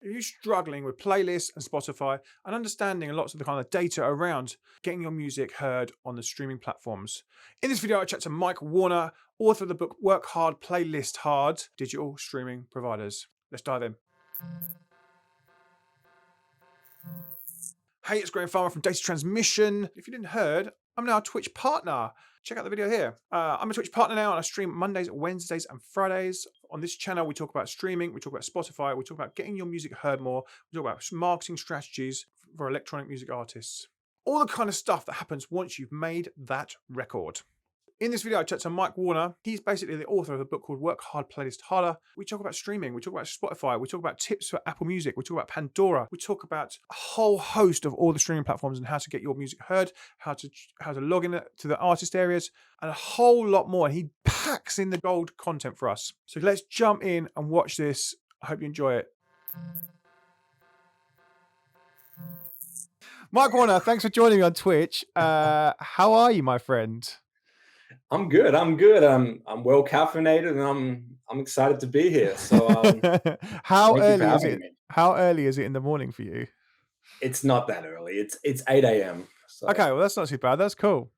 If you're struggling with playlists and Spotify and understanding lots of the kind of data around getting your music heard on the streaming platforms. In this video, I chat to Mike Warner, author of the book Work Hard, Playlist Hard, Digital Streaming Providers. Let's dive in. Hey, it's Grahame Farmer from Data Transmission. If you didn't heard, I'm now a Twitch partner. Check out the video here. I'm a Twitch partner now, and I stream Mondays, Wednesdays, and Fridays. On this channel, we talk about streaming, we talk about Spotify, we talk about getting your music heard more, we talk about marketing strategies for electronic music artists. All the kind of stuff that happens once you've made that record. In this video, I chat to Mike Warner. He's basically the author of a book called Work Hard, Playlist Harder. We talk about streaming, we talk about Spotify, we talk about tips for Apple Music, we talk about Pandora, we talk about a whole host of all the streaming platforms and how to get your music heard, how to log in to the artist areas, and a whole lot more. And he packs in the gold content for us. So let's jump in and watch this. I hope you enjoy it. Mike Warner, thanks for joining me on Twitch. How are you, my friend? I'm good. I'm well caffeinated, and I'm excited to be here. So How thank you for early is having it? me. How early is it in the morning for you? It's not that early. It's 8 a.m. So Okay, well that's not too bad. That's cool.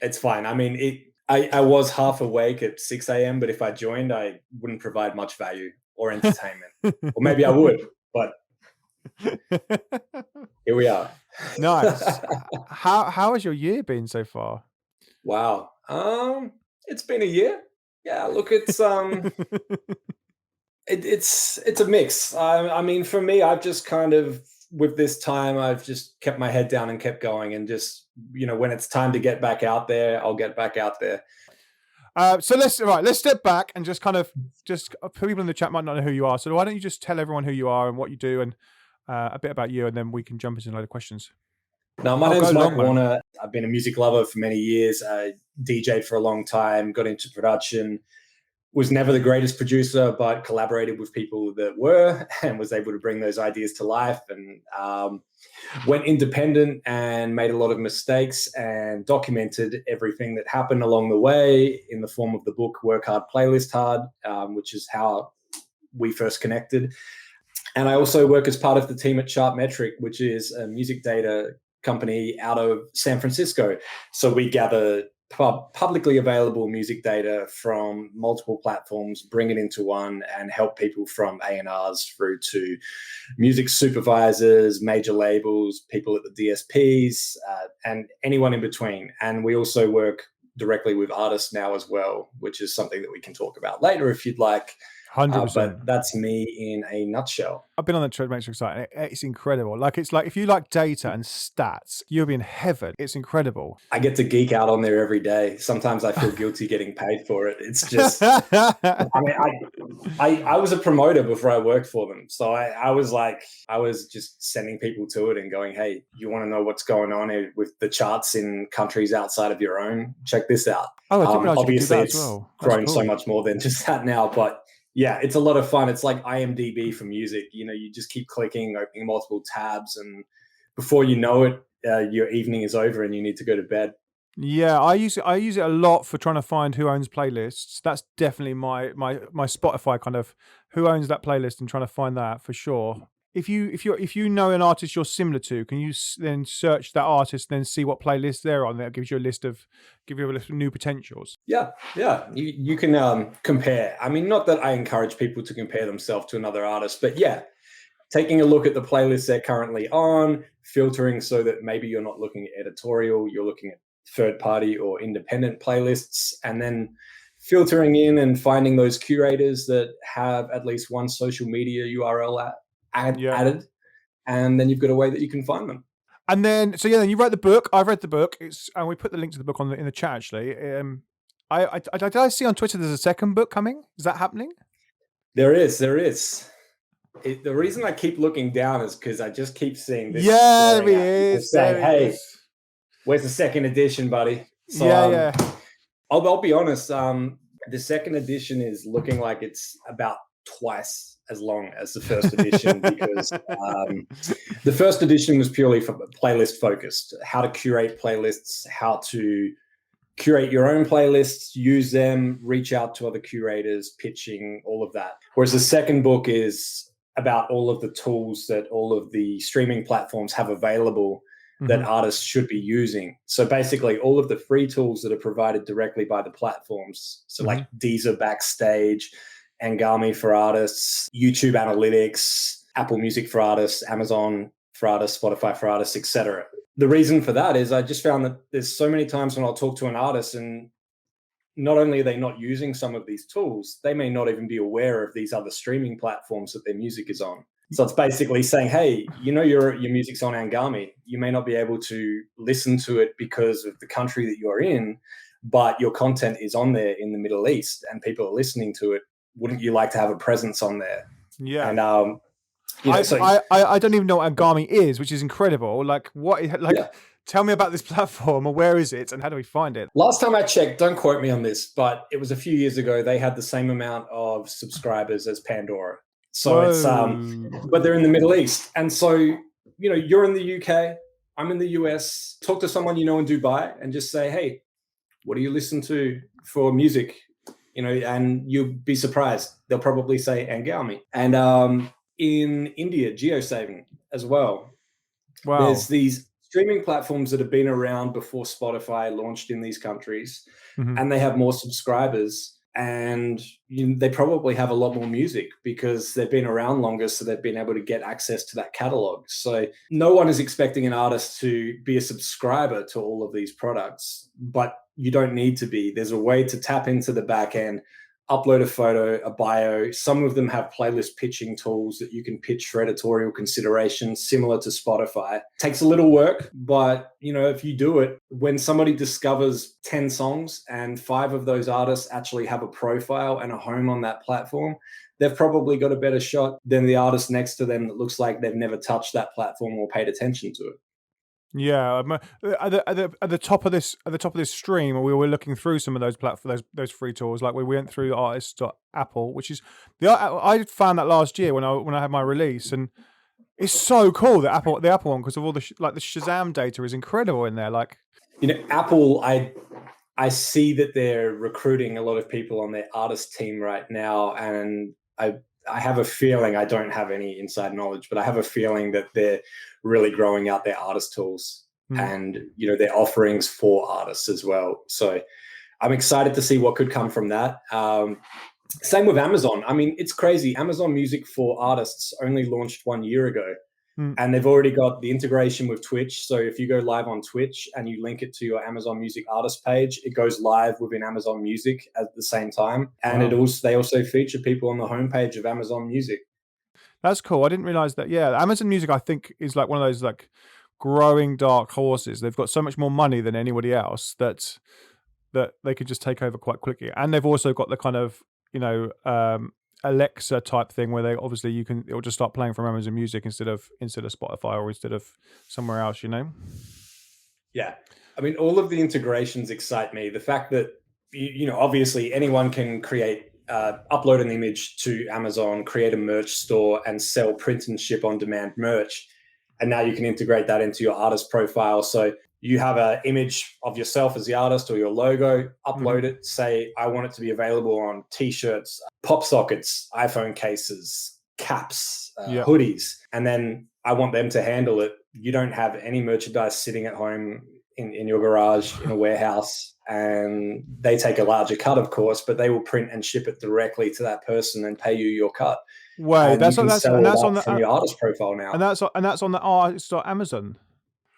it's fine. I mean, I was half awake at 6 a.m., but if I joined, I wouldn't provide much value or entertainment. Or maybe I would, but here we are. Nice. How has your year been so far? Wow. It's been a year. Yeah, look, it's a mix. I mean, for me, I've just kind of with this time, I've just kept my head down and kept going, and just when it's time to get back out there, I'll get back out there. So let's step back and just people in the chat might not know who you are. So why don't you just tell everyone who you are and what you do and a bit about you, and then we can jump into a load of questions. Now, my name's go Mike long, man. Warner. I've been a music lover for many years. I DJed for a long time, got into production, was never the greatest producer, but collaborated with people that were and was able to bring those ideas to life, and went independent and made a lot of mistakes and documented everything that happened along the way in the form of the book Work Hard, Playlist Hard, which is how we first connected. And I also work as part of the team at Chartmetric, which is a music data company out of San Francisco. So we gather publicly available music data from multiple platforms, bring it into one, and help people from A&Rs through to music supervisors, major labels, people at the DSPs, and anyone in between. And we also work directly with artists now as well, which is something that we can talk about later if you'd like. 100%. But that's me in a nutshell. I've been on the Chartmetric site, and it's incredible. It's like if you like data and stats, you'll be in heaven. It's incredible. I get to geek out on there every day. Sometimes I feel guilty getting paid for it. It's just, I mean, I was a promoter before I worked for them. So I was just sending people to it and going, hey, you want to know what's going on with the charts in countries outside of your own? Check this out. Oh, I didn't realize you could do obviously, that it's as well. grown so much more than just that now. But yeah, it's a lot of fun. It's like IMDb for music. You just keep clicking, opening multiple tabs, and before you know it, your evening is over and you need to go to bed. Yeah, I use it a lot for trying to find who owns playlists. That's definitely my Spotify kind of who owns that playlist and trying to find that for sure. If you know an artist you're similar to, can you then search that artist and then see what playlist they're on? That gives you a list of new potentials. Yeah. You can compare. I mean, not that I encourage people to compare themselves to another artist, but yeah, taking a look at the playlists they're currently on, filtering so that maybe you're not looking at editorial, you're looking at third-party or independent playlists, and then filtering in and finding those curators that have at least one social media URL added, and then you've got a way that you can find them. And then, then you wrote the book. I've read the book. And we put the link to the book in the chat actually. I see on Twitter there's a second book coming. Is that happening? There is. The reason I keep looking down is because I just keep seeing this. Yeah, there he is. Saying, hey, where's the second edition, buddy? So yeah. I'll be honest. The second edition is looking like it's about twice as long as the first edition because the first edition was purely for playlist focused, how to curate playlists, how to curate your own playlists, use them, reach out to other curators, pitching, all of that. Whereas the second book is about all of the tools that all of the streaming platforms have available that artists should be using. So basically all of the free tools that are provided directly by the platforms. So like Deezer Backstage, Ngami for artists, YouTube Analytics, Apple Music for artists, Amazon for artists, Spotify for artists, etc. The reason for that is I just found that there's so many times when I'll talk to an artist and not only are they not using some of these tools, they may not even be aware of these other streaming platforms that their music is on. So it's basically saying, hey, you know, your music's on Ngami. You may not be able to listen to it because of the country that you're in, but your content is on there in the Middle East and people are listening to it. Wouldn't you like to have a presence on there? Yeah. And I don't even know what Ngami is, which is incredible. Like, tell me about this platform, or where is it, and how do we find it? Last time I checked, don't quote me on this, but it was a few years ago. They had the same amount of subscribers as Pandora. So it's but they're in the Middle East, and so you're in the UK, I'm in the US. Talk to someone you know in Dubai, and just say, hey, what do you listen to for music? And you'll be surprised. They'll probably say Ngami. And in India, GeoSaving as well. Wow. There's these streaming platforms that have been around before Spotify launched in these countries, and they have more subscribers, and they probably have a lot more music because they've been around longer, so they've been able to get access to that catalog. So no one is expecting an artist to be a subscriber to all of these products, but you don't need to be. There's a way to tap into the back end, upload a photo, a bio. Some of them have playlist pitching tools that you can pitch for editorial consideration, similar to Spotify. Takes a little work, but if you do it, when somebody discovers 10 songs and 5 of those artists actually have a profile and a home on that platform, they've probably got a better shot than the artist next to them that looks like they've never touched that platform or paid attention to it. Yeah, at the top of this stream, we were looking through some of those platforms, those free tools. Like we went through Artist.Apple, which is I found that last year when I had my release, and it's so cool the Apple one because of all the the Shazam data is incredible in there. Like Apple, I see that they're recruiting a lot of people on their artist team right now, and I have a feeling, I don't have any inside knowledge, but I have a feeling that they're really growing out their artist tools and, their offerings for artists as well. So I'm excited to see what could come from that. Same with Amazon. I mean, it's crazy. Amazon Music for artists only launched 1 year ago. And they've already got the integration with Twitch. So if you go live on Twitch and you link it to your Amazon Music artist page, it goes live within Amazon Music at the same time. And they also feature people on the homepage of Amazon Music. That's cool. I didn't realize that. Yeah, Amazon Music, I think, is like one of those like growing dark horses. They've got so much more money than anybody else that they could just take over quite quickly. And they've also got the kind of Alexa type thing where it'll just start playing from Amazon Music instead of Spotify or instead of somewhere else. Yeah, I mean, all of the integrations excite me. The fact that obviously anyone can create. Upload an image to Amazon, create a merch store, and sell print and ship on demand merch. And now you can integrate that into your artist profile. So you have an image of yourself as the artist or your logo, upload it, say, I want it to be available on t-shirts, pop sockets, iPhone cases, caps, hoodies. And then I want them to handle it. You don't have any merchandise sitting at home in your garage, in a warehouse, and they take a larger cut, of course, but they will print and ship it directly to that person and pay you your cut. Wait, that's on your artist profile now, and that's on the Amazon.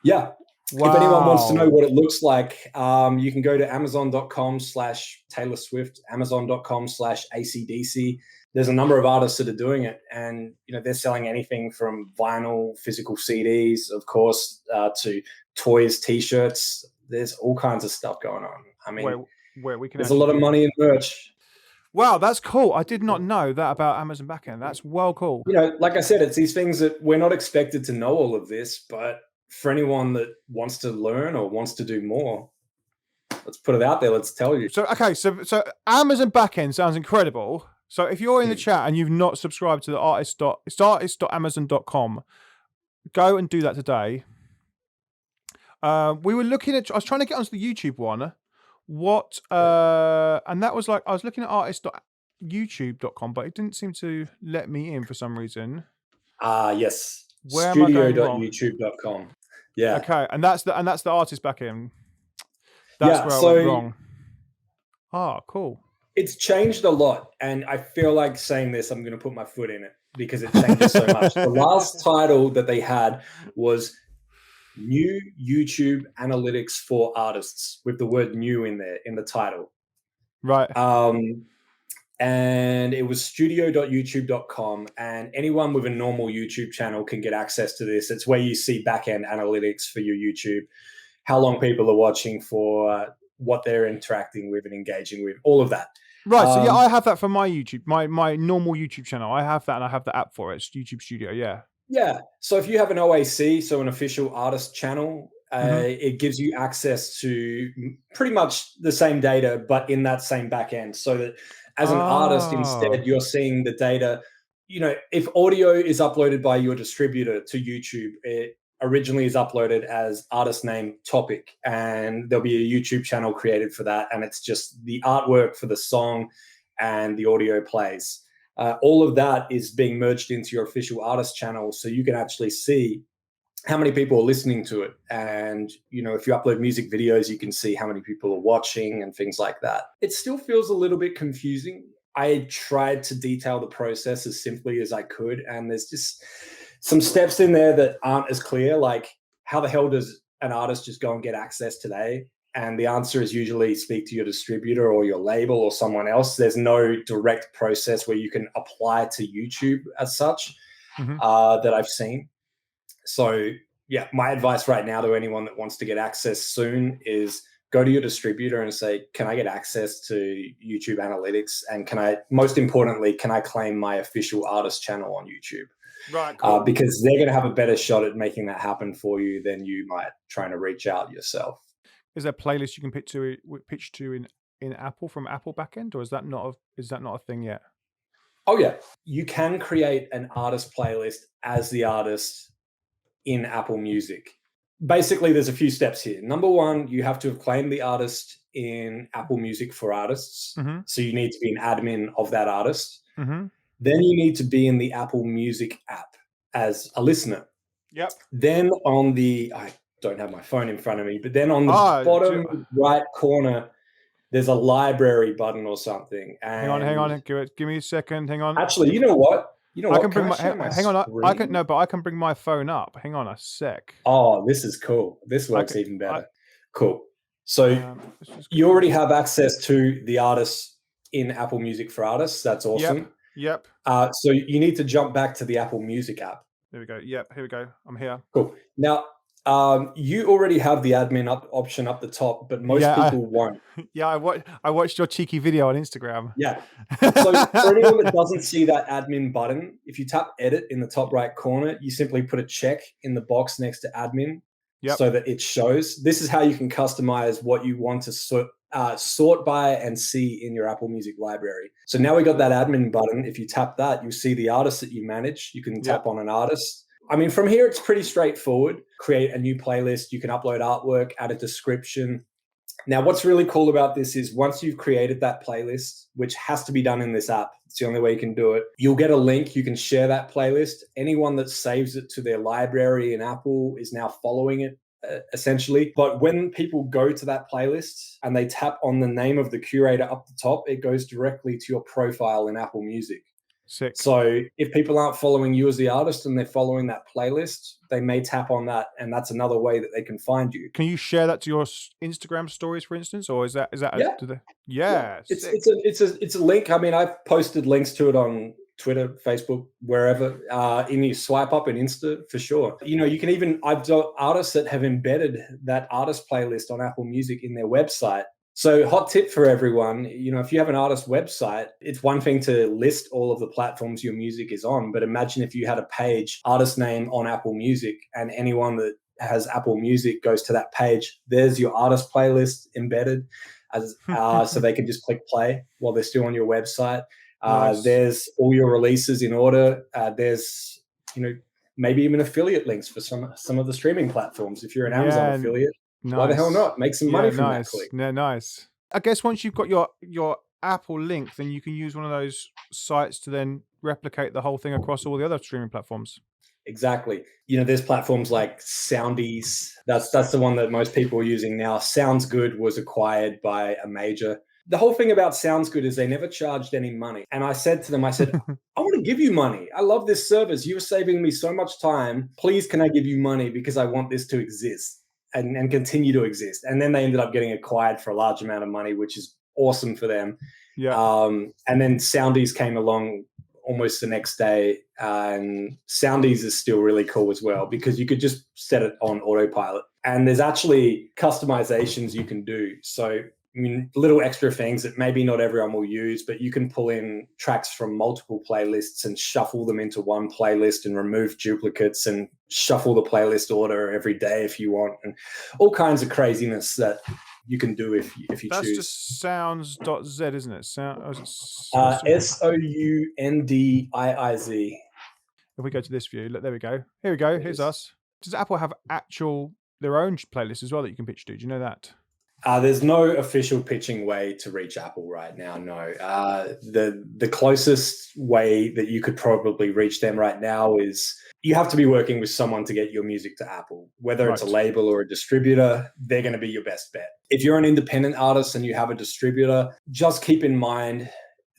Yeah. Wow. If anyone wants to know what it looks like, you can go to amazon.com/Taylor Swift, amazon.com/ACDC. There's a number of artists that are doing it, and they're selling anything from vinyl, physical CDs, of course, to toys, t-shirts. There's all kinds of stuff going on. I mean, where we can there's a lot of money in merch. Wow, that's cool. I did not know that about Amazon backend. That's well cool. Like I said, it's these things that we're not expected to know all of this, but for anyone that wants to learn or wants to do more, let's put it out there. Let's tell you. So Amazon backend sounds incredible. So if you're in the chat and you've not subscribed to the artist.amazon.com, go and do that today. We were looking at. I was trying to get onto the YouTube one. And that was like I was looking at youtube.com, but it didn't seem to let me in for some reason. Yes. Where am I going wrong? Studio.youtube.com. Yeah. Okay, and that's the artist back in. That's Yeah. where I went So wrong. Ah, cool. it's changed a lot. And I feel like saying this, I'm going to put my foot in it because it changes so much. The last title that they had was New YouTube Analytics for Artists, with the word new in there in the title. Right. And it was studio.youtube.com, and anyone with a normal YouTube channel can get access to this. It's where you see back-end analytics for your YouTube, how long people are watching for, what they're interacting with and engaging with, all of that. Right. So yeah, I have that for my YouTube, my normal YouTube channel. I have that, and I have the app for it. It's YouTube Studio. Yeah. Yeah. So if you have an OAC, so an official artist channel, it gives you access to pretty much the same data, but in that same backend. So that as an artist, instead, you're seeing the data. If audio is uploaded by your distributor to YouTube, it originally is uploaded as artist name topic, and there'll be a YouTube channel created for that. And it's just the artwork for the song and the audio plays. All of that is being merged into your official artist channel, so you can actually see how many people are listening to it. And, if you upload music videos, you can see how many people are watching and things like that. It still feels a little bit confusing. I tried to detail the process as simply as I could, and there's just some steps in there that aren't as clear, like how the hell does an artist just go and get access today? And the answer is usually speak to your distributor or your label or someone else. There's no direct process where you can apply to YouTube as such that I've seen. So yeah, my advice right now to anyone that wants to get access soon is go to your distributor and say, can I get access to YouTube analytics? And most importantly, can I claim my official artist channel on YouTube? Right. Cool. Because they're going to have a better shot at making that happen for you than you might trying to reach out yourself. Is there a playlist you can pitch to in Apple from Apple backend, or is that not a thing yet? Oh yeah, you can create an artist playlist as the artist in Apple Music. Basically, there's a few steps here. Number one, you have to have claimed the artist in Apple Music for Artists. So you need to be an admin of that artist. Then you need to be in the Apple Music app as a listener. Yep. Then I don't have my phone in front of me, but then on the bottom right corner, there's a library button or something. And hang on. Give me a second. Hang on. Actually, you know what? I can bring I can bring my phone up. Hang on a sec. Oh, this is cool. This works even better. Cool. So you already have access to the artists in Apple Music for Artists. That's awesome. Yep. So you need to jump back to the Apple Music app. There we go. Yep. Here we go. I'm here. Cool. Now, you already have the admin option up the top, but most people won't. Yeah, I watched your cheeky video on Instagram. Yeah. So for anyone that doesn't see that admin button, if you tap edit in the top right corner, you simply put a check in the box next to admin so that it shows. This is how you can customize what you want to sort by and see in your Apple Music library. So now we got that admin button. If you tap that, you'll see the artists that you manage. You can tap on an artist. I mean, from here, it's pretty straightforward. Create a new playlist. You can upload artwork, add a description. Now, what's really cool about this is once you've created that playlist, which has to be done in this app, it's the only way you can do it, you'll get a link. You can share that playlist. Anyone that saves it to their library in Apple is now following it, essentially. But when people go to that playlist and they tap on the name of the curator up the top, it goes directly to your profile in Apple Music. Sick. So if people aren't following you as the artist and they're following that playlist, they may tap on that, and that's another way that they can find you. Can you share that to your Instagram stories, for instance, or is that yeah? It's a link. I mean, I've posted links to it on Twitter, Facebook, wherever. In your swipe up in Insta for sure. I've got artists that have embedded that artist playlist on Apple Music in their website. So hot tip for everyone, if you have an artist website, it's one thing to list all of the platforms your music is on, but imagine if you had a page, artist name on Apple Music, and anyone that has Apple Music goes to that page, there's your artist playlist embedded so they can just click play while they're still on your website. Nice. There's all your releases in order. There's, maybe even affiliate links for some of the streaming platforms. If you're an Amazon affiliate, why the hell not? Make some money from that click. Yeah, nice. I guess once you've got your Apple link, then you can use one of those sites to then replicate the whole thing across all the other streaming platforms. Exactly. There's platforms like Soundees. That's the one that most people are using now. Sounds Good was acquired by a major. The whole thing about Sounds Good is they never charged any money. And I said to them, I want to give you money. I love this service. You're saving me so much time. Please, can I give you money because I want this to exist and continue to exist? And then they ended up getting acquired for a large amount of money, which is awesome for them. Yeah. And then Soundees came along almost the next day, and Soundees is still really cool as well because you could just set it on autopilot, and there's actually customizations you can do. So little extra things that maybe not everyone will use, but you can pull in tracks from multiple playlists and shuffle them into one playlist and remove duplicates and shuffle the playlist order every day if you want, and all kinds of craziness that you can do if you choose. That's just sounds.z, isn't it? Soundiiz. If we go to this view, look, there we go. Here we go. Here's us. Does Apple have their own playlist as well that you can pitch to? Do you know that? There's no official pitching way to reach Apple right now, no. The closest way that you could probably reach them right now is you have to be working with someone to get your music to Apple. Whether it's a label or a distributor, they're going to be your best bet. If you're an independent artist and you have a distributor, just keep in mind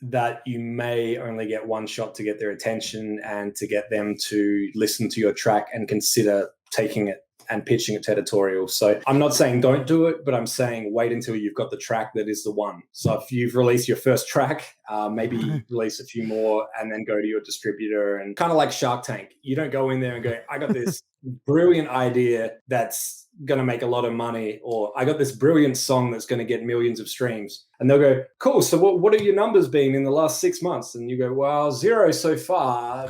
that you may only get one shot to get their attention and to get them to listen to your track and consider taking it and pitching it to editorial. So I'm not saying don't do it, but I'm saying wait until you've got the track that is the one. So if you've released your first track, maybe release a few more and then go to your distributor, and kind of like Shark Tank. You don't go in there and go, I got this brilliant idea that's going to make a lot of money, or I got this brilliant song that's going to get millions of streams. And they'll go, cool, so what are your numbers been in the last 6 months? And you go, well, 0 so far.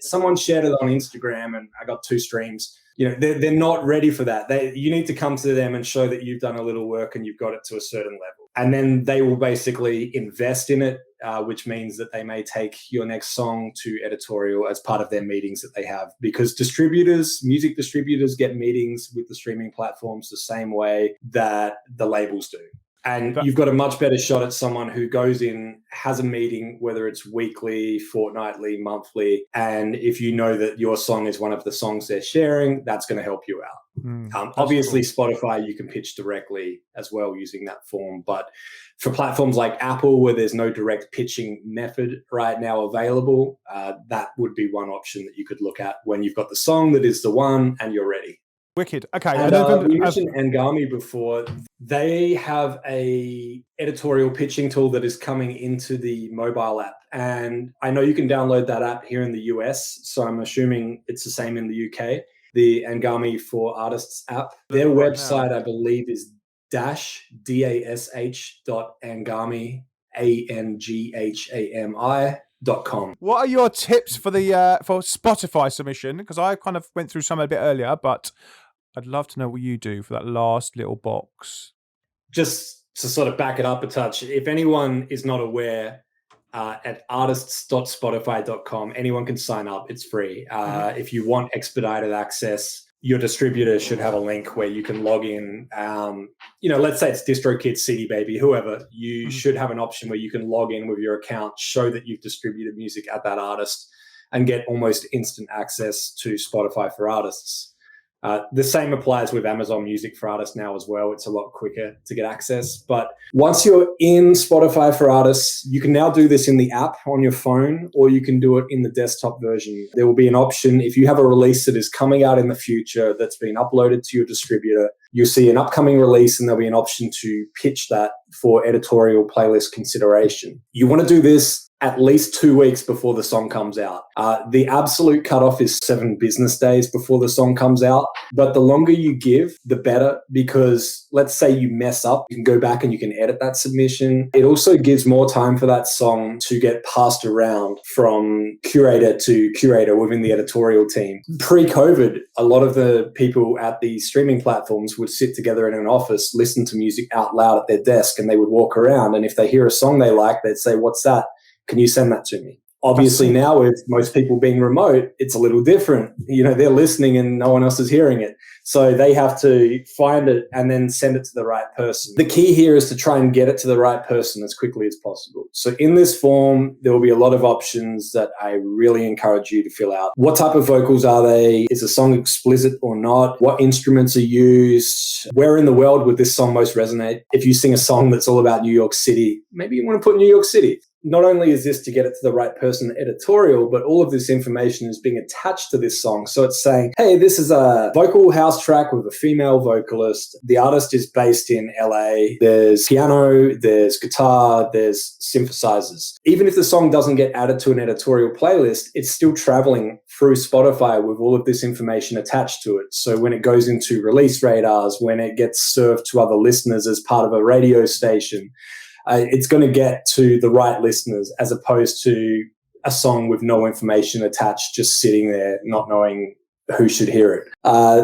Someone shared it on Instagram and I got 2 streams. They're not ready for that. You need to come to them and show that you've done a little work and you've got it to a certain level. And then they will basically invest in it, which means that they may take your next song to editorial as part of their meetings that they have. Because music distributors get meetings with the streaming platforms the same way that the labels do. And you've got a much better shot at someone who goes in, has a meeting, whether it's weekly, fortnightly, monthly. And if you know that your song is one of the songs they're sharing, that's going to help you out. Obviously, cool. Spotify, you can pitch directly as well using that form. But for platforms like Apple, where there's no direct pitching method right now available, that would be one option that you could look at when you've got the song that is the one and you're ready. Wicked. Okay. And we mentioned Ngami before. They have a editorial pitching tool that is coming into the mobile app. And I know you can download that app here in the US. So I'm assuming it's the same in the UK. The Ngami for Artists app. Their website, I believe, is dash.angami, ANGHAMI.com. What are your tips for for Spotify submission? Because I kind of went through some a bit earlier, but I'd love to know what you do for that last little box. Just to sort of back it up a touch, if anyone is not aware, at artists.spotify.com, anyone can sign up. It's free. If you want expedited access, your distributor should have a link where you can log in. Let's say it's DistroKid, CD Baby, whoever. You should have an option where you can log in with your account, show that you've distributed music at that artist, and get almost instant access to Spotify for Artists. The same applies with Amazon Music for Artists now as well. It's a lot quicker to get access. But once you're in Spotify for Artists, you can now do this in the app on your phone, or you can do it in the desktop version. There will be an option if you have a release that is coming out in the future that's been uploaded to your distributor. You'll see an upcoming release and there'll be an option to pitch that for editorial playlist consideration. You want to do this at least 2 weeks before the song comes out. The absolute cutoff is 7 business days before the song comes out. But the longer you give, the better, because let's say you mess up, you can go back and you can edit that submission. It also gives more time for that song to get passed around from curator to curator within the editorial team. Pre-COVID, a lot of the people at the streaming platforms would sit together in an office, listen to music out loud at their desk, and they would walk around. And if they hear a song they like, they'd say, "What's that? Can you send that to me?" Obviously now with most people being remote, it's a little different. They're listening and no one else is hearing it. So they have to find it and then send it to the right person. The key here is to try and get it to the right person as quickly as possible. So in this form, there will be a lot of options that I really encourage you to fill out. What type of vocals are they? Is the song explicit or not? What instruments are used? Where in the world would this song most resonate? If you sing a song that's all about New York City, maybe you want to put New York City. Not only is this to get it to the right person editorial, but all of this information is being attached to this song. So it's saying, hey, this is a vocal house track with a female vocalist. The artist is based in LA. There's piano, there's guitar, there's synthesizers. Even if the song doesn't get added to an editorial playlist, it's still traveling through Spotify with all of this information attached to it. So when it goes into release radars, when it gets served to other listeners as part of a radio station, it's going to get to the right listeners as opposed to a song with no information attached, just sitting there, not knowing who should hear it.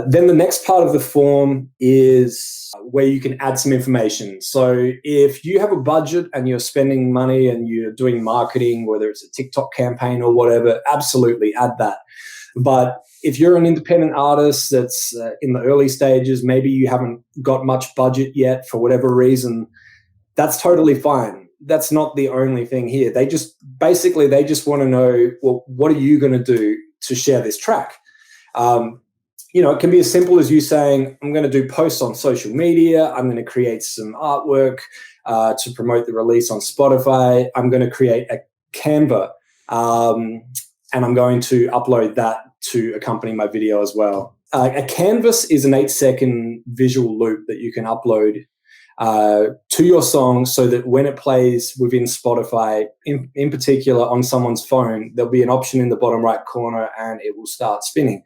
Then the next part of the form is where you can add some information. So if you have a budget and you're spending money and you're doing marketing, whether it's a TikTok campaign or whatever, absolutely add that. But if you're an independent artist that's in the early stages, maybe you haven't got much budget yet for whatever reason, that's totally fine. That's not the only thing here. They just want to know, well, what are you going to do to share this track? It can be as simple as you saying, I'm going to do posts on social media. I'm going to create some artwork to promote the release on Spotify. I'm going to create a Canva, and I'm going to upload that to accompany my video as well. A canvas is an 8-second visual loop that you can upload to your song so that when it plays within Spotify, in particular on someone's phone, there'll be an option in the bottom right corner and it will start spinning.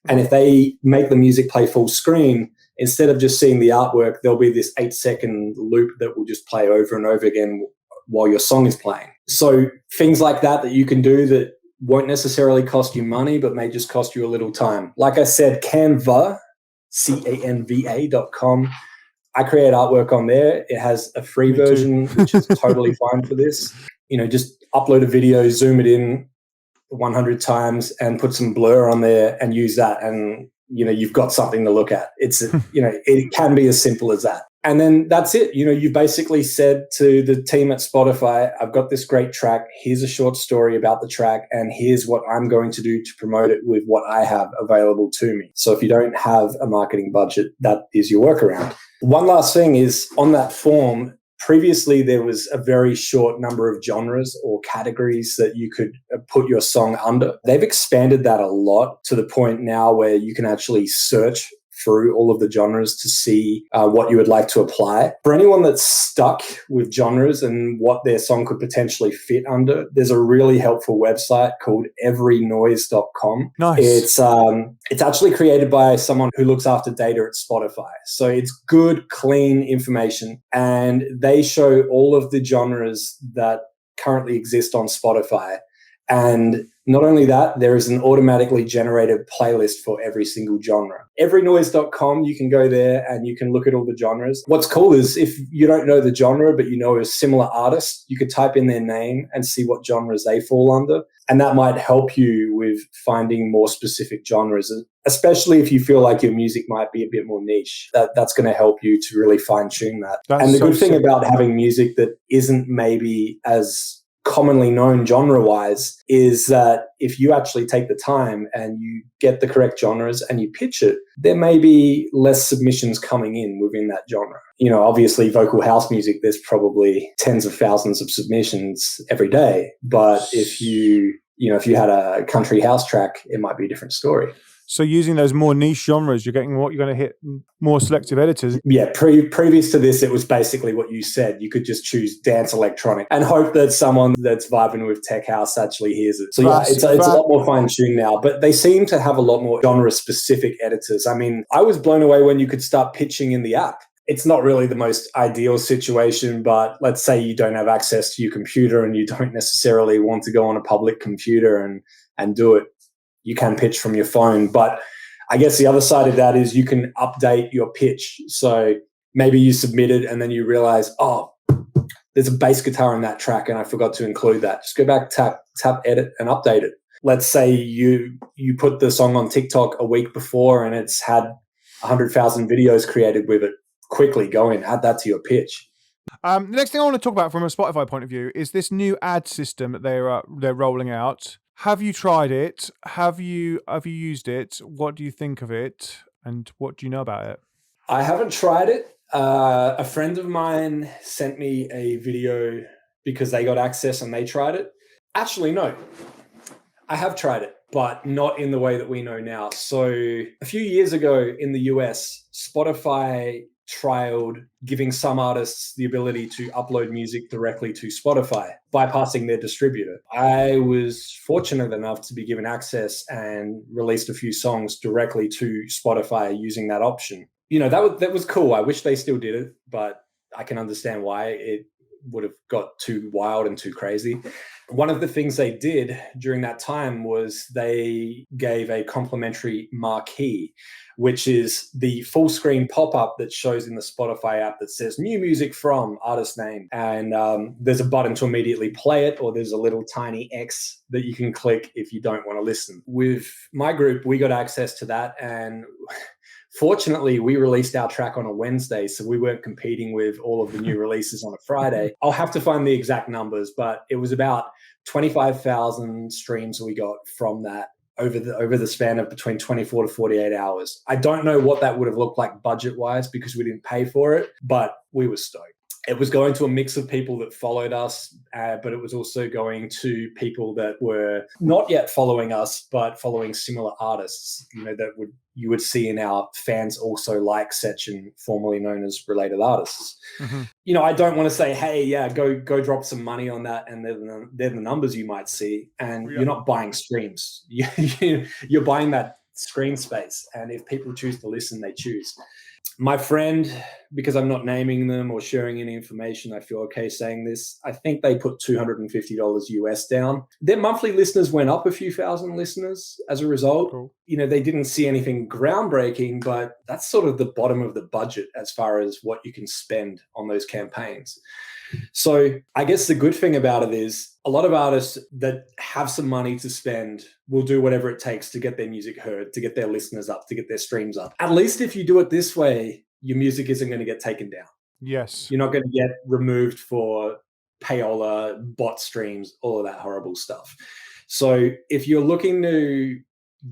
And if they make the music play full screen, instead of just seeing the artwork, there'll be this 8-second loop that will just play over and over again while your song is playing. So things like that you can do that won't necessarily cost you money, but may just cost you a little time. Like I said, Canva, Canva.com. I create artwork on there. It has a free version, which is totally fine for this. Just upload a video, zoom it in 100 times and put some blur on there and use that. And, you've got something to look at. It can be as simple as that. And then that's it. You basically said to the team at Spotify, I've got this great track. Here's a short story about the track. And here's what I'm going to do to promote it with what I have available to me. So if you don't have a marketing budget, that is your workaround. One last thing is on that form, previously there was a very short number of genres or categories that you could put your song under. They've expanded that a lot to the point now where you can actually search through all of the genres to see what you would like to apply. For anyone that's stuck with genres and what their song could potentially fit under, there's a really helpful website called everynoise.com. Nice. It's actually created by someone who looks after data at Spotify. So it's good, clean information. And they show all of the genres that currently exist on Spotify. And not only that, there is an automatically generated playlist for every single genre. Everynoise.com, you can go there and you can look at all the genres. What's cool is if you don't know the genre, but you know a similar artist, you could type in their name and see what genres they fall under. And that might help you with finding more specific genres, especially if you feel like your music might be a bit more niche. That's going to help you to really fine tune that. And the good thing about having music that isn't maybe as commonly known genre-wise is that if you actually take the time and you get the correct genres and you pitch it, there may be less submissions coming in within that genre. Obviously vocal house music, there's probably tens of thousands of submissions every day. But if you had a country house track, it might be a different story. So using those more niche genres, you're going to hit more selective editors. Yeah, previous to this, it was basically what you said. You could just choose dance electronic and hope that someone that's vibing with tech house actually hears it. So it's a lot more fine-tuned now, but they seem to have a lot more genre-specific editors. I mean, I was blown away when you could start pitching in the app. It's not really the most ideal situation, but let's say you don't have access to your computer and you don't necessarily want to go on a public computer and do it. You can pitch from your phone, but I guess the other side of that is you can update your pitch. So maybe you submit it and then you realize, there's a bass guitar in that track and I forgot to include that. Just go back, tap, edit, and update it. Let's say you put the song on TikTok a week before and it's had 100,000 videos created with it. Quickly go in, add that to your pitch. The next thing I want to talk about from a Spotify point of view is this new ad system that they're rolling out. Have you tried it? Have you used it? What do you think of it? And what do you know about it? I haven't tried it. A friend of mine sent me a video because they got access and they tried it. Actually, no. I have tried it, but not in the way that we know now. So a few years ago in the US, Spotify trialed giving some artists the ability to upload music directly to Spotify, bypassing their distributor. I was fortunate enough to be given access and released a few songs directly to Spotify using that option. You know, that was cool. I wish they still did it, but I can understand why it would have got too wild and too crazy. One of the things they did during that time was they gave a complimentary marquee, which is the full screen pop-up that shows in the Spotify app that says new music from artist name. And there's a button to immediately play it, or there's a little tiny X that you can click if you don't want to listen. With my group, we got access to that, and fortunately, we released our track on a Wednesday, so we weren't competing with all of the new releases on a Friday. I'll have to find the exact numbers, but it was about 25,000 streams we got from that over the span of between 24 to 48 hours. I don't know what that would have looked like budget-wise because we didn't pay for it, but we were stoked. It was going to a mix of people that followed us, but it was also going to people that were not yet following us, but following similar artists, you know, that you would see in our fans also like section, formerly known as related artists. Mm-hmm. You know, I don't want to say, hey, yeah, go drop some money on that, and they're the numbers you might see, and You're not buying streams. You're buying that screen space, and if people choose to listen, they choose. My friend, because I'm not naming them or sharing any information, I feel okay saying this, I think they put $250 US down. Their monthly listeners went up a few thousand listeners as a result. Cool. You know, they didn't see anything groundbreaking, but that's sort of the bottom of the budget as far as what you can spend on those campaigns. So I guess the good thing about it is a lot of artists that have some money to spend will do whatever it takes to get their music heard, to get their listeners up, to get their streams up. At least if you do it this way, your music isn't going to get taken down. Yes. You're not going to get removed for payola, bot streams, all of that horrible stuff. So if you're looking to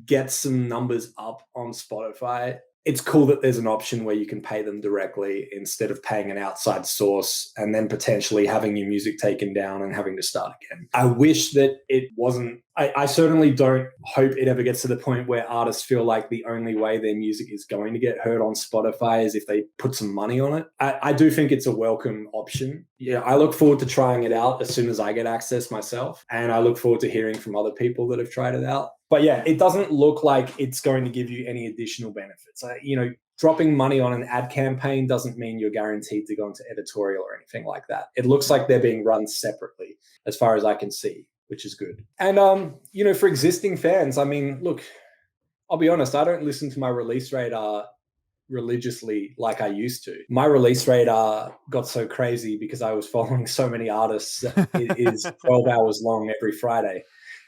get some numbers up on Spotify, it's cool that there's an option where you can pay them directly instead of paying an outside source and then potentially having your music taken down and having to start again. I wish that it wasn't. I certainly don't hope it ever gets to the point where artists feel like the only way their music is going to get heard on Spotify is if they put some money on it. I do think it's a welcome option. Yeah, I look forward to trying it out as soon as I get access myself. And I look forward to hearing from other people that have tried it out. But yeah, it doesn't look like it's going to give you any additional benefits. You know, dropping money on an ad campaign doesn't mean you're guaranteed to go into editorial or anything like that. It looks like they're being run separately as far as I can see, which is good. And, you know, for existing fans, I mean, look, I'll be honest, I don't listen to my release radar religiously like I used to. My release radar got so crazy because I was following so many artists. It is 12 hours long every Friday.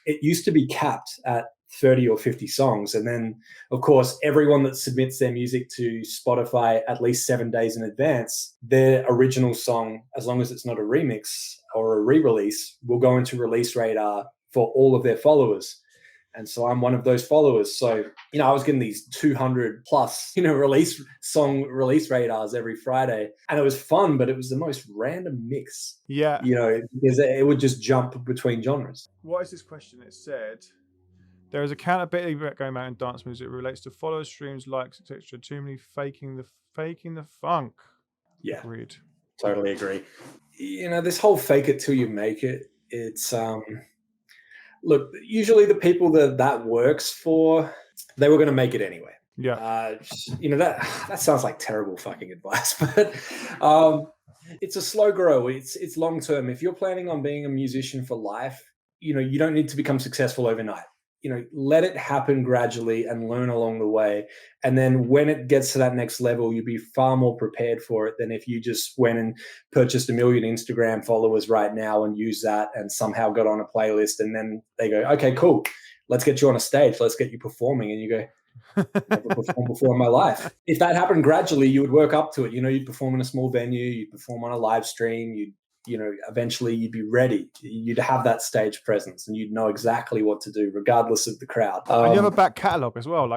It used to be capped at 30 or 50 songs. And then, of course, everyone that submits their music to Spotify at least 7 days in advance, their original song, as long as it's not a remix or a re-release, will go into release radar for all of their followers. And so I'm one of those followers. So, you know, I was getting these 200 plus, you know, release radars every Friday. And it was fun, but it was the most random mix. Yeah. You know, because it would just jump between genres. What is this question? It said, there is accountability going out in dance music. It relates to followers, streams, likes, etc. Too many faking the funk. Yeah. Agreed. Totally agree. You know, this whole fake it till you make it, it's look, usually the people that works for, they were going to make it anyway. Yeah. You know, that sounds like terrible fucking advice, but it's a slow grow. It's long term. If you're planning on being a musician for life, you know, you don't need to become successful overnight. let it happen gradually and learn along the way. And then when it gets to that next level, you'll be far more prepared for it than if you just went and purchased 1 million Instagram followers right now and use that and somehow got on a playlist. And then they go, okay, cool. Let's get you on a stage. Let's get you performing. And you go, never performed before in my life. If that happened gradually, you would work up to it. You'd perform in a small venue, you'd perform on a live stream, eventually you'd be ready. You'd have that stage presence and you'd know exactly what to do regardless of the crowd. And you have a back catalogue as well.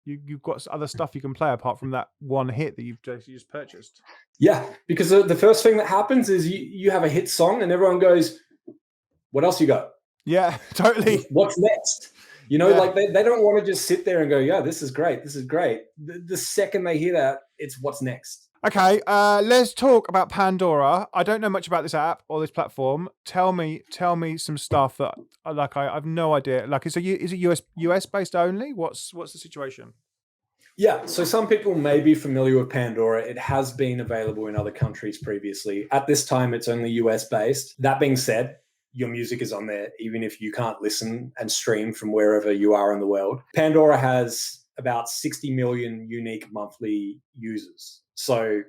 You've got other stuff you can play apart from that one hit that you just purchased. Yeah, because the first thing that happens is you have a hit song and everyone goes, what else you got? Yeah, totally. What's next? They don't want to just sit there and go, yeah, this is great. This is great. The second they hear that, it's what's next. Okay, let's talk about Pandora. I don't know much about this app or this platform. Tell me some stuff that I've no idea. Is it US based only? What's the situation? Yeah, so some people may be familiar with Pandora. It has been available in other countries previously. At this time, it's only US based. That being said, your music is on there, even if you can't listen and stream from wherever you are in the world. Pandora has about 60 million unique monthly users. So,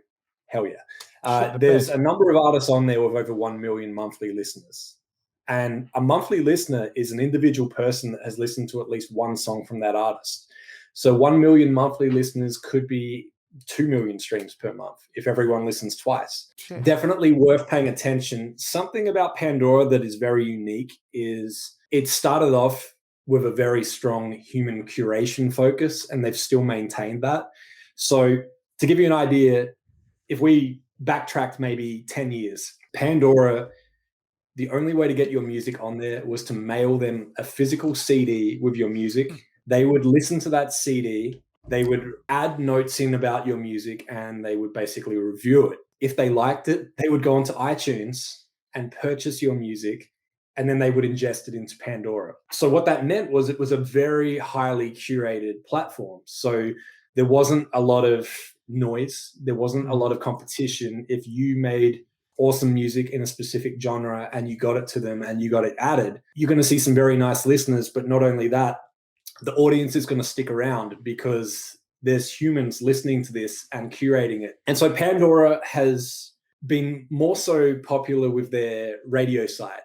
hell yeah. There's a number of artists on there with over 1 million monthly listeners. And a monthly listener is an individual person that has listened to at least one song from that artist. So 1 million monthly listeners could be 2 million streams per month if everyone listens twice. Sure. Definitely worth paying attention. Something about Pandora that is very unique is it started off with a very strong human curation focus, and they've still maintained that. So to give you an idea, if we backtracked maybe 10 years, Pandora, the only way to get your music on there was to mail them a physical CD with your music. They would listen to that CD, they would add notes in about your music, and they would basically review it. If they liked it, they would go onto iTunes and purchase your music, and then they would ingest it into Pandora. So what that meant was it was a very highly curated platform. So there wasn't a lot of noise. There wasn't a lot of competition. If you made awesome music in a specific genre and you got it to them and you got it added, you're going to see some very nice listeners. But not only that, the audience is going to stick around because there's humans listening to this and curating it. And so Pandora has been more so popular with their radio side.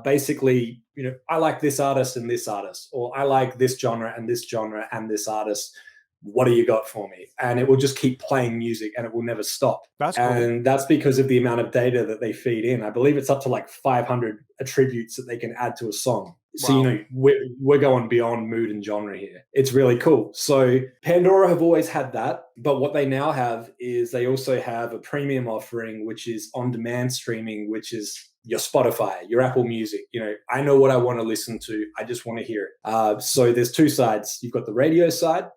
Basically, I like this artist and this artist, or I like this genre and this genre and this artist. What do you got for me? And it will just keep playing music and it will never stop. That's cool. And that's because of the amount of data that they feed in. I believe it's up to like 500 attributes that they can add to a song. So, Wow. we're going beyond mood and genre here. It's really cool. So Pandora have always had that. But what they now have is they also have a premium offering, which is on-demand streaming, which is your Spotify, your Apple Music. I know what I want to listen to. I just want to hear it. So there's two sides. You've got the radio side,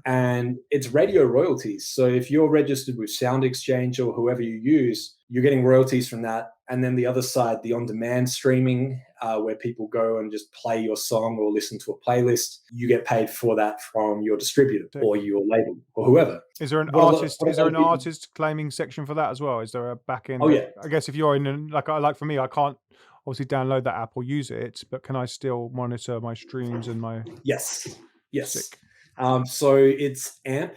and it's radio royalties. So if you're registered with Sound Exchange or whoever you use, you're getting royalties from that. And then the other side, the on-demand streaming, where people go and just play your song or listen to a playlist, you get paid for that from your distributor or your label or whoever. Is there an artist claiming section for that as well? Is there a back end? Oh yeah. I guess if you're in like for me, I can't obviously download that app or use it, but can I still monitor my streams and my? Yes. Sick. So it's AMP,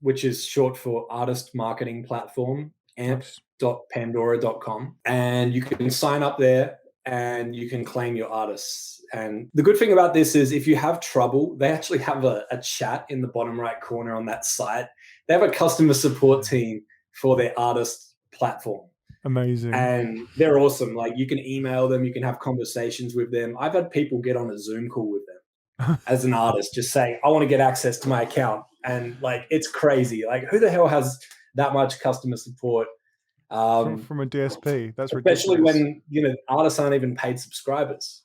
which is short for Artist Marketing Platform, amp.pandora.com. And you can sign up there and you can claim your artists. And the good thing about this is if you have trouble, they actually have a chat in the bottom right corner on that site. They have a customer support team for their artist platform. Amazing. And they're awesome. Like you can email them, you can have conversations with them. I've had people get on a Zoom call with them as an artist, just saying, I want to get access to my account. And like, it's crazy. Like who the hell has that much customer support? From a DSP, that's ridiculous. Especially when artists aren't even paid subscribers.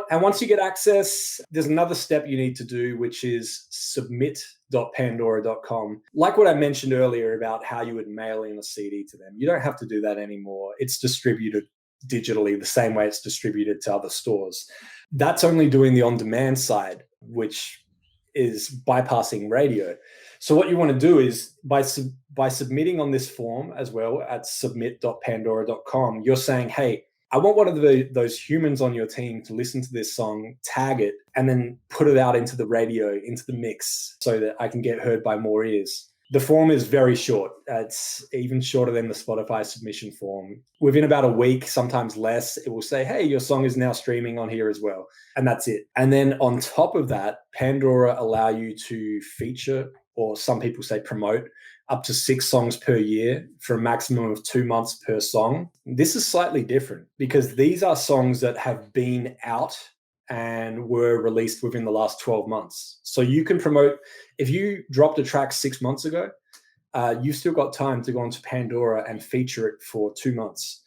And once you get access, there's another step you need to do, which is submit.pandora.com. Like what I mentioned earlier about how you would mail in a CD to them, you don't have to do that anymore. It's distributed digitally the same way it's distributed to other stores. That's only doing the on-demand side, which is bypassing radio. So what you want to do is by submitting on this form as well at submit.pandora.com, you're saying, hey, I want one of those humans on your team to listen to this song, tag it, and then put it out into the radio, into the mix, so that I can get heard by more ears. The form is very short. It's even shorter than the Spotify submission form. Within about a week, sometimes less, it will say, hey, your song is now streaming on here as well. And that's it. And then on top of that, Pandora allow you to feature, or some people say promote, up to 6 songs per year for a maximum of 2 months per song. This is slightly different because these are songs that have been out and were released within the last 12 months. So you can promote, if you dropped a track 6 months ago, you've still got time to go onto Pandora and feature it for 2 months.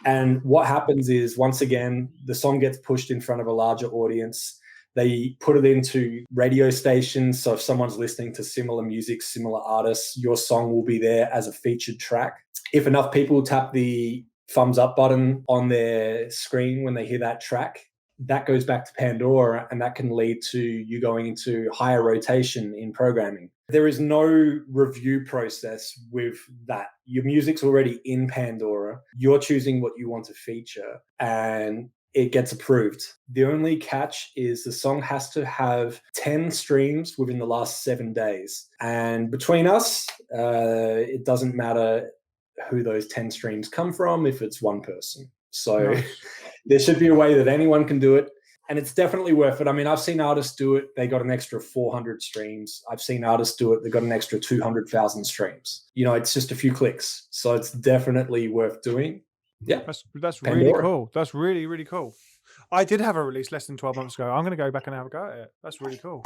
And what happens is, once again, the song gets pushed in front of a larger audience. They put it into radio stations. So if someone's listening to similar music, similar artists, your song will be there as a featured track. If enough people tap the thumbs up button on their screen when they hear that track, that goes back to Pandora, and that can lead to you going into higher rotation in programming. There is no review process with that. Your music's already in Pandora. You're choosing what you want to feature, and it gets approved. The only catch is the song has to have 10 streams within the last 7 days. And between us, it doesn't matter who those 10 streams come from if it's one person. So nice. There should be a way that anyone can do it. And it's definitely worth it. I mean, I've seen artists do it. They got an extra 400 streams. I've seen artists do it. They got an extra 200,000 streams. You know, it's just a few clicks. So it's definitely worth doing. Yeah. That's really cool. That's really, really cool. I did have a release less than 12 months ago. I'm going to go back and have a go at it. That's really cool.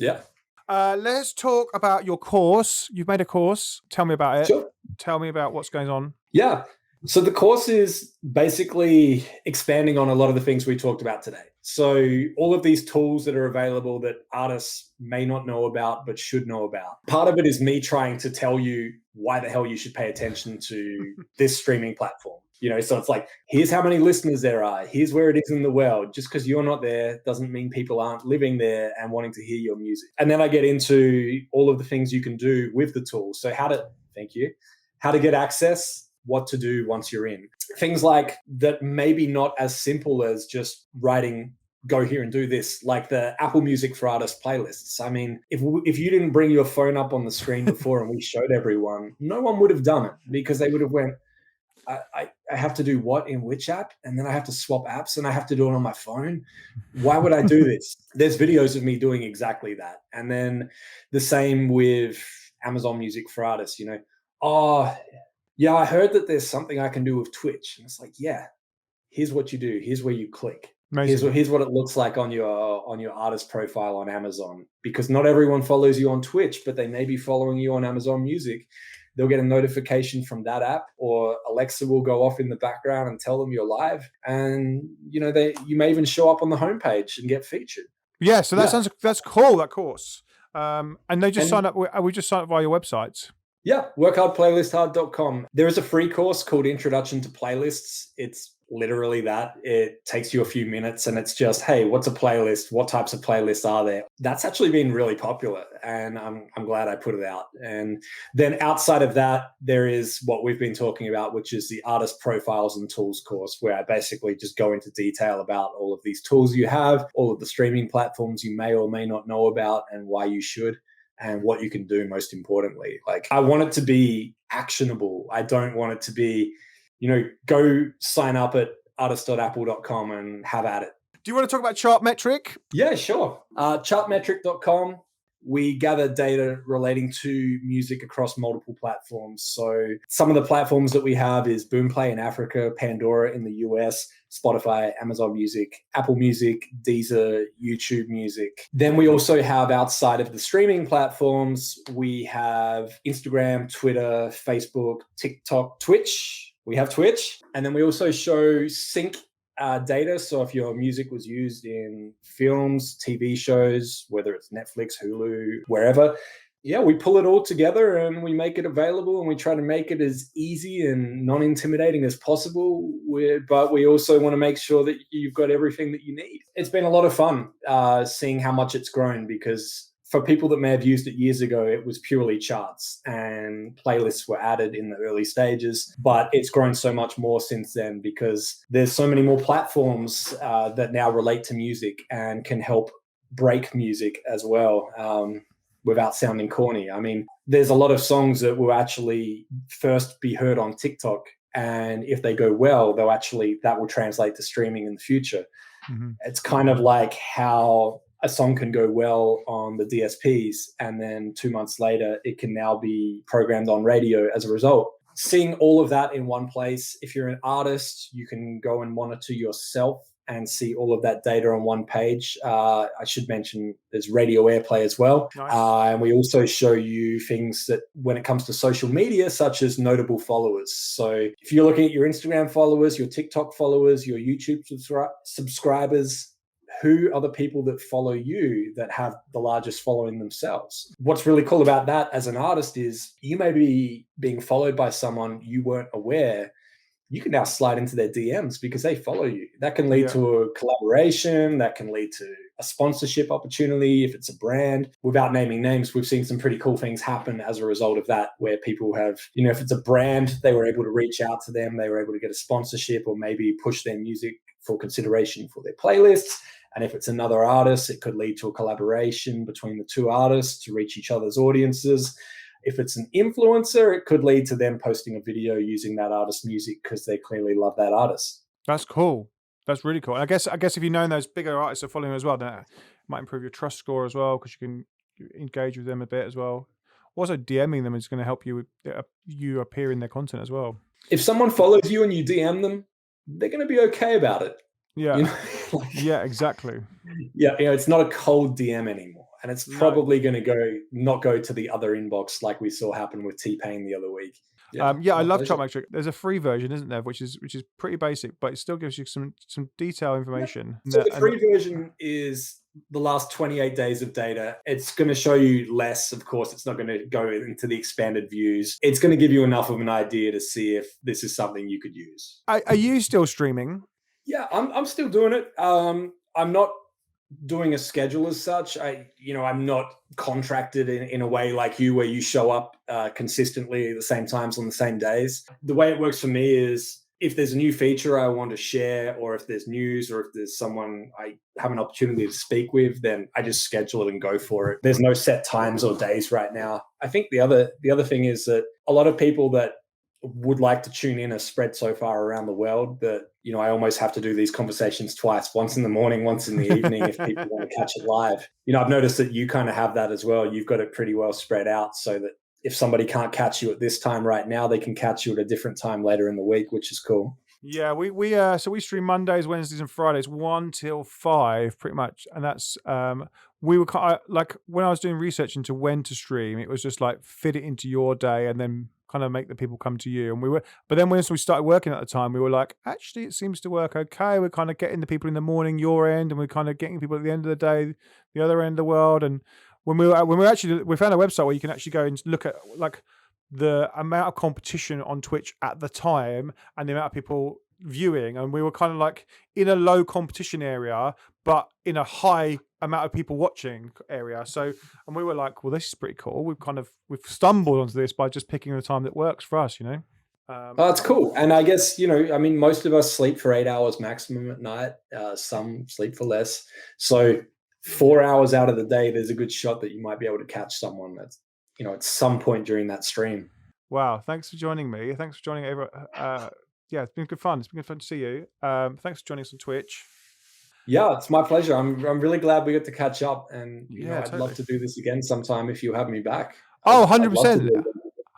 Yeah. Let's talk about your course. You've made a course. Tell me about it. Sure. Tell me about what's going on. Yeah. So the course is basically expanding on a lot of the things we talked about today. So all of these tools that are available that artists may not know about but should know about. Part of it is me trying to tell you why the hell you should pay attention to this streaming platform. You know, so it's like, here's how many listeners there are. Here's where it is in the world. Just because you're not there doesn't mean people aren't living there and wanting to hear your music. And then I get into all of the things you can do with the tool. So how to get access, what to do once you're in. Things like that maybe not as simple as just writing, go here and do this, like the Apple Music for Artists playlists. I mean, if you didn't bring your phone up on the screen before and we showed everyone, no one would have done it because they would have went, I have to do what in which app? And then I have to swap apps and I have to do it on my phone. Why would I do this? There's videos of me doing exactly that. And then the same with Amazon Music for Artists, you know, yeah, I heard that there's something I can do with Twitch. And it's like, yeah, here's what you do. Here's where you click. Here's what it looks like on your artist profile on Amazon. Because not everyone follows you on Twitch, but they may be following you on Amazon Music. They'll get a notification from that app, or Alexa will go off in the background and tell them you're live. And you know, you may even show up on the homepage and get featured. Yeah, so that's cool, that course. And they just sign up. We just sign up via your website. Yeah, workhardplaylisthard.com. There is a free course called Introduction to Playlists. It's literally that. It takes you a few minutes and it's just, hey, what's a playlist? What types of playlists are there? That's actually been really popular and I'm glad I put it out. And then outside of that, there is what we've been talking about, which is the Artist Profiles and Tools course, where I basically just go into detail about all of these tools you have, all of the streaming platforms you may or may not know about and why you should. And what you can do, most importantly. Like, I want it to be actionable. I don't want it to be, you know, go sign up at artist.apple.com and have at it. Do you want to talk about Chartmetric? Yeah, sure. Chartmetric.com. We gather data relating to music across multiple platforms. So some of the platforms that we have is Boomplay in Africa, Pandora in the US, Spotify, Amazon Music, Apple Music, Deezer, YouTube Music. Then we also have, outside of the streaming platforms, we have Instagram, Twitter, Facebook, TikTok, Twitch. We have Twitch. And then we also show sync data. So if your music was used in films, TV shows, whether it's Netflix, Hulu, wherever, yeah, we pull it all together and we make it available and we try to make it as easy and non-intimidating as possible. But we also want to make sure that you've got everything that you need. It's been a lot of fun seeing how much it's grown, because For people that may have used it years ago, it was purely charts and playlists were added in the early stages, but it's grown so much more since then because there's so many more platforms that now relate to music and can help break music as well, without sounding corny. I mean, there's a lot of songs that will actually first be heard on TikTok, and if they go well, that will translate to streaming in the future. Mm-hmm. It's kind of like how a song can go well on the DSPs, and then 2 months later, it can now be programmed on radio as a result. Seeing all of that in one place, if you're an artist, you can go and monitor yourself and see all of that data on one page. I should mention there's radio airplay as well. Nice. And we also show you things that when it comes to social media, such as notable followers. So if you're looking at your Instagram followers, your TikTok followers, your YouTube subscribers, who are the people that follow you that have the largest following themselves? What's really cool about that as an artist is you may be being followed by someone you weren't aware. You can now slide into their DMs because they follow you. That can lead to a collaboration. That can lead to a sponsorship opportunity if it's a brand. Without naming names, we've seen some pretty cool things happen as a result of that, where people have, if it's a brand, they were able to reach out to them. They were able to get a sponsorship or maybe push their music for consideration for their playlists. And if it's another artist, it could lead to a collaboration between the two artists to reach each other's audiences. If it's an influencer, it could lead to them posting a video using that artist's music because they clearly love that artist. That's cool. That's really cool. I guess if you know those bigger artists are following you as well, then it might improve your trust score as well because you can engage with them a bit as well. Also, DMing them is going to help you with you appear in their content as well. If someone follows you and you DM them, they're going to be okay about it. Yeah. Yeah, exactly. Yeah, it's not a cold DM anymore. And it's probably going to not go to the other inbox like we saw happen with T-Pain the other week. I love Chartmetric. There's a free version, isn't there, which is pretty basic, but it still gives you some detailed information. So the free version is the last 28 days of data. It's going to show you less, of course. It's not going to go into the expanded views. It's going to give you enough of an idea to see if this is something you could use. Are you still streaming? Yeah, I'm still doing it. I'm not doing a schedule as such. I'm not contracted in a way like you, where you show up consistently at the same times on the same days. The way it works for me is if there's a new feature I want to share, or if there's news, or if there's someone I have an opportunity to speak with, then I just schedule it and go for it. There's no set times or days right now. I think the other thing is that a lot of people that would like to tune in are spread so far around the world that, I almost have to do these conversations twice, once in the morning, once in the evening, if people want to catch it live. I've noticed that you kind of have that as well. You've got it pretty well spread out so that if somebody can't catch you at this time right now, they can catch you at a different time later in the week, which is cool. Yeah, we stream Mondays, Wednesdays, and Fridays 1 till 5, pretty much, and that's we were kind of, like, when I was doing research into when to stream, it was just like fit it into your day and then kind of make the people come to you. And but then once we started working at the time, we were like, actually, it seems to work okay. We're kind of getting the people in the morning, your end, and we're kind of getting people at the end of the day, the other end of the world. And we found a website where you can actually go and look at like the amount of competition on Twitch at the time and the amount of people viewing, and we were kind of like in a low competition area but in a high amount of people watching area. So, and we were like, well, this is pretty cool. We've stumbled onto this by just picking the time that works for us, That's cool. And I guess, most of us sleep for 8 hours maximum at night. Some sleep for less. So 4 hours out of the day, there's a good shot that you might be able to catch someone that's, at some point during that stream. Wow. Thanks for joining me. Thanks for joining everyone. Yeah, it's been good fun. It's been good fun to see you. Thanks for joining us on Twitch. Yeah, it's my pleasure. I'm really glad we got to catch up, and I'd totally love to do this again sometime if you have me back. Oh, 100%.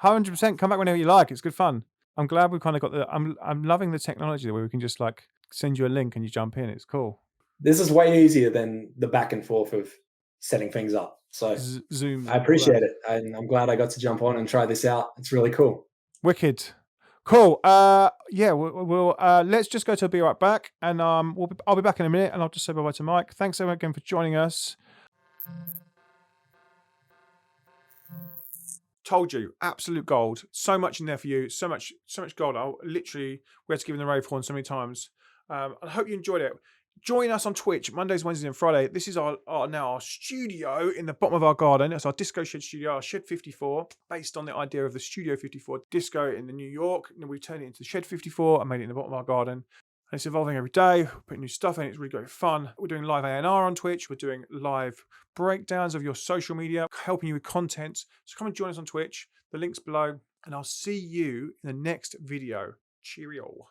100%. Come back whenever you like. It's good fun. I'm glad we kind of got I'm loving the technology where we can just like send you a link and you jump in. It's cool. This is way easier than the back and forth of setting things up. So Zoom. I appreciate it. And I'm glad I got to jump on and try this out. It's really cool. Wicked. Cool. Yeah, we'll let's just go to Be Right Back, and I'll be back in a minute, and I'll just say bye-bye to Mike. Thanks everyone again for joining us. Told you, absolute gold. So much in there for you. So much gold. We had to give him the rave horn so many times. I hope you enjoyed it. Join us on Twitch Mondays, Wednesdays, and Friday. This is now our studio in the bottom of our garden. It's our Disco Shed studio, our Shed 54, based on the idea of the Studio 54 disco in the New York. And we turned it into Shed 54 and made it in the bottom of our garden. And it's evolving every day. We're putting new stuff in. It's really great fun. We're doing live A&R on Twitch. We're doing live breakdowns of your social media, helping you with content. So come and join us on Twitch. The link's below. And I'll see you in the next video. Cheerio.